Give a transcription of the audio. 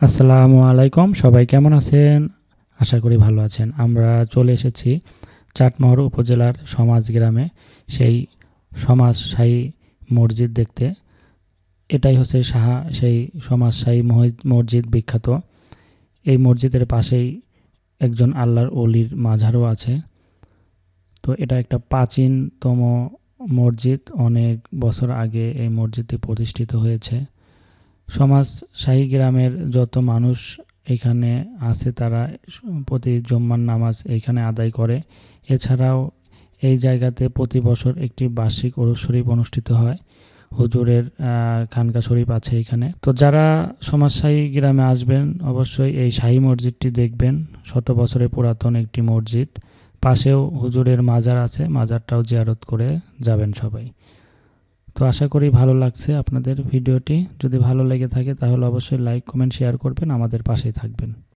আসসালামু আলাইকুম, সবাই কেমন আছেন? আশা করি ভালো আছেন। আমরা চলে এসেছি চাটমোহর উপজেলার সমাজ গ্রামে সেই সমাজশাহী মসজিদ দেখতে। এটাই হচ্ছে সেই সমাজশাহী মসজিদ বিখ্যাত। এই মসজিদের পাশেই একজন আল্লাহর অলির মাজারও আছে। তো এটা একটা প্রাচীনতম মসজিদ, অনেক বছর আগে এই মসজিদটি প্রতিষ্ঠিত হয়েছে। সমাজশাহী গ্রামের যত মানুষ এখানে আছে তারা প্রতি জুম্মার নামাজ এইখানে আদায় করে। এছাড়াও এই জায়গাতে প্রতি বছর একটি বার্ষিক ওরস শরীফ অনুষ্ঠিত হয়। হুজুরের খানকা শরীফ আছে এখানে। তো যারা সমাজশাহী গ্রামে আসবেন অবশ্যই এই শাহী মসজিদটি দেখবেন। শত বছরের পুরাতন একটি মসজিদ। পাশেও হুজুরের মাজার আছে, মাজারটাও জিয়ারত করে যাবেন সবাই। তো আশা করি ভালো লাগছে আপনাদের ভিডিওটি। যদি ভালো লেগে থাকে তাহলে অবশ্যই লাইক, কমেন্ট, শেয়ার করবেন, আমাদের পাশেই থাকবেন।